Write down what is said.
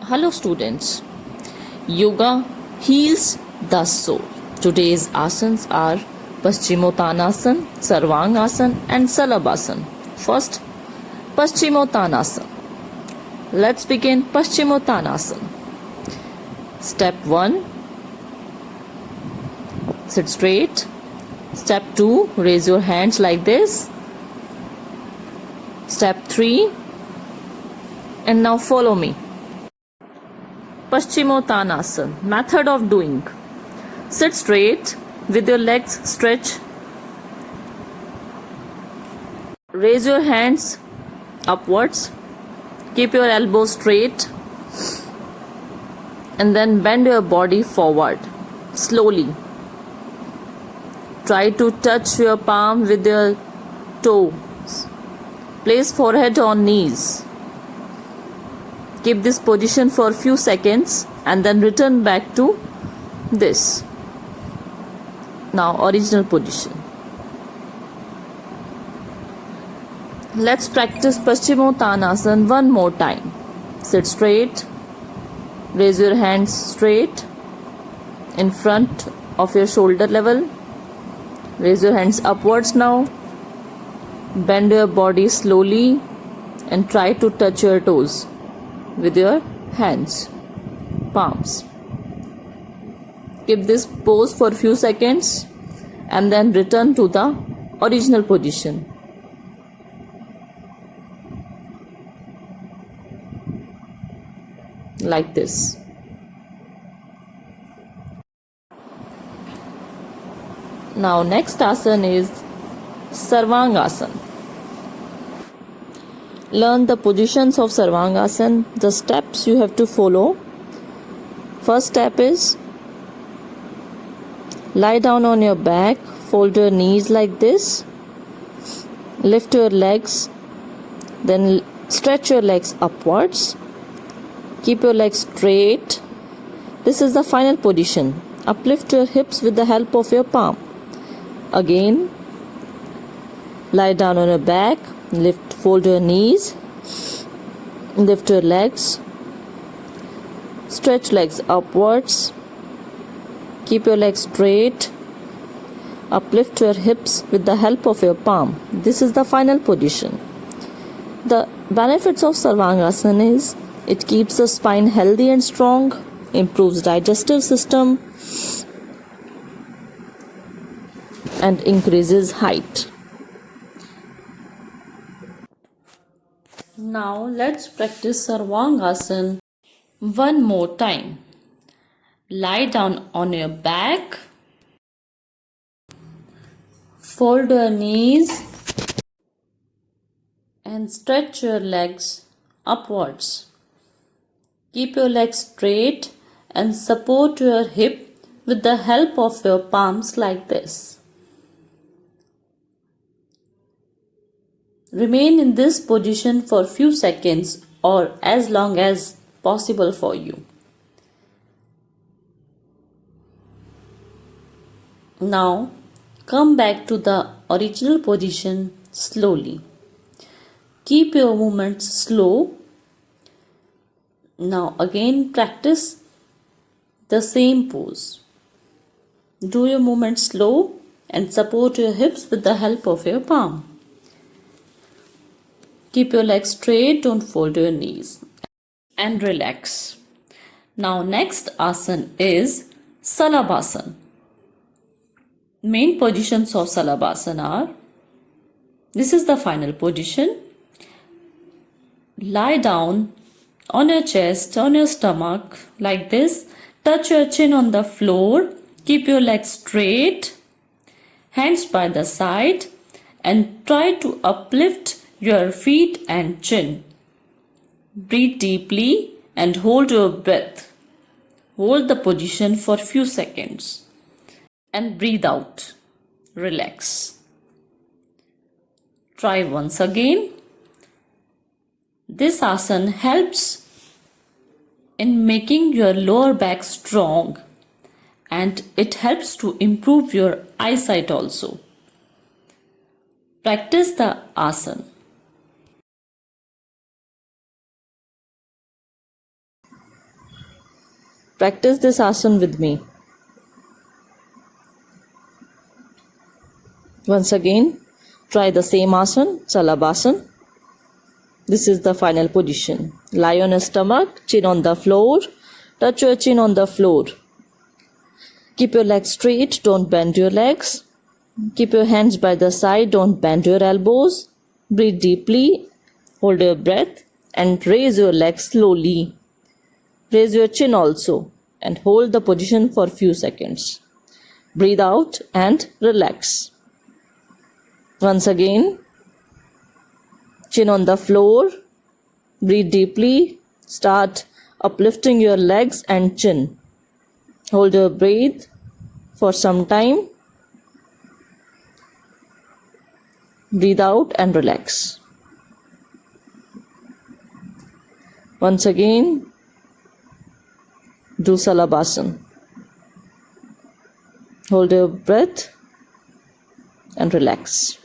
Hello students, yoga heals the soul. Today's asanas are Paschimottanasana, Sarvangasana and Salabhasana. First, Paschimottanasana. Let's begin Paschimottanasana. Step 1, sit straight. Step 2, raise your hands like this. Step 3, and now follow me. Paschimottanasana. Method of doing. Sit straight with your legs stretched. Raise your hands upwards. Keep your elbows straight. And then bend your body forward slowly. Try to touch your palm with your toes. Place forehead on knees. Keep this position for a few seconds and then return back to this. Now original position. Let's practice Paschimottanasana one more time. Sit straight. Raise your hands straight in front of your shoulder level. Raise your hands upwards now. Bend your body slowly and try to touch your toes with your hands, palms. Keep this pose for a few seconds and then return to the original position. Like this. Now next asana is Sarvangasana. Learn the positions of Sarvangasana, the steps you have to follow. First step is lie down on your back, fold your knees like this, lift your legs, then stretch your legs upwards, keep your legs straight. This is the final position. Uplift your hips with the help of your palm. Again, lie down on your back, fold your knees, lift your legs, stretch legs upwards, keep your legs straight, uplift your hips with the help of your palm. This is the final position. The benefits of Sarvangasana is it keeps the spine healthy and strong, improves digestive system, and increases height. Now let's practice Sarvangasana one more time. Lie down on your back, fold your knees and stretch your legs upwards. Keep your legs straight and support your hip with the help of your palms like this. Remain in this position for a few seconds or as long as possible for you. Now come back to the original position slowly. Keep your movements slow. Now again practice the same pose. Do your movements slow and support your hips with the help of your palm. Keep your legs straight, don't fold your knees. And relax. Now next asana is Salabhasana. Main positions of Salabhasana are, this is the final position. Lie down on your chest, on your stomach like this. Touch your chin on the floor. Keep your legs straight, hands by the side, and try to uplift your feet and chin. Breathe deeply and hold your breath. Hold the position for a few seconds and breathe out. Relax. Try once again. This asana helps in making your lower back strong and it helps to improve your eyesight also. Practice the asana. Practice this asana with me. Once again, try the same asana, Salabhasana. This is the final position. Lie on your stomach, chin on the floor. Touch your chin on the floor. Keep your legs straight, don't bend your legs. Keep your hands by the side, don't bend your elbows. Breathe deeply, hold your breath and raise your legs slowly. Raise your chin also and hold the position for few seconds. Breathe out and relax. Once again, chin on the floor. Breathe deeply. Start uplifting your legs and chin. Hold your breath for some time. Breathe out and relax. Once again, do Salabhasana. Hold your breath and relax.